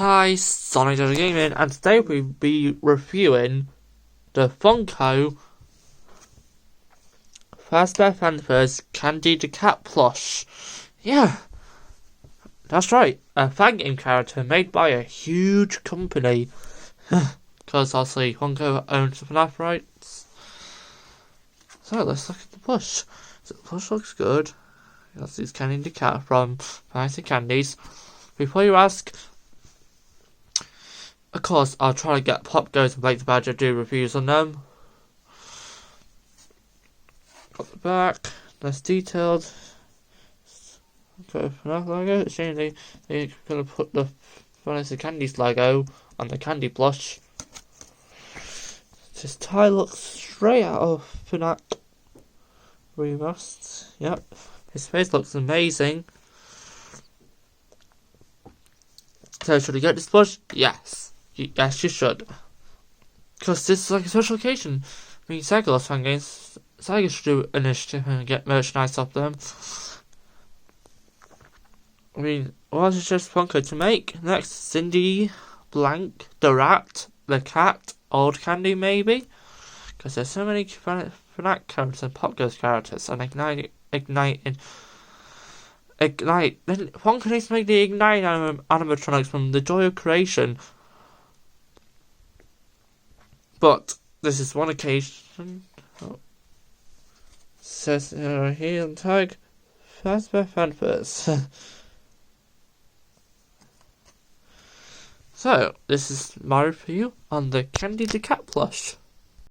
Hi, Sonic Gaming, and today we'll be reviewing the Funko fazbear fanversve Candy the Cat plush. Yeah, that's right, a fan game character made by a huge company. Because obviously Funko owns the FNAF rights. So let's look at the plush. So the plush looks good. That's this Candy the Cat from Fancy Candies. Before you ask, of course, I'll try to get Pop Goes and Blake the Badger do reviews on them. Got the back, less detailed. Got a FNAF logo. Shame they're going to put the Fancy Candies logo on the candy plush. This tie looks straight out of FNAF Remastered. Yep, his face looks amazing. So should I get this plush? Yes. Yes, you should. Because this is like a special occasion. I mean, Sega loves fan games. Sega should do an initiative and get merchandise off them. I mean, what is just Funko to make? Next, Cindy, Blank, the Rat, the Cat, Old Candy maybe? Because there's so many FNAF characters and Pop Goes characters, and Ignite. Then Funko needs to make the Ignite animatronics from the joy of creation. But this is one occasion. Oh. Says here on tag fazbear fanversve. So this is my review on the Candy the Cat plush.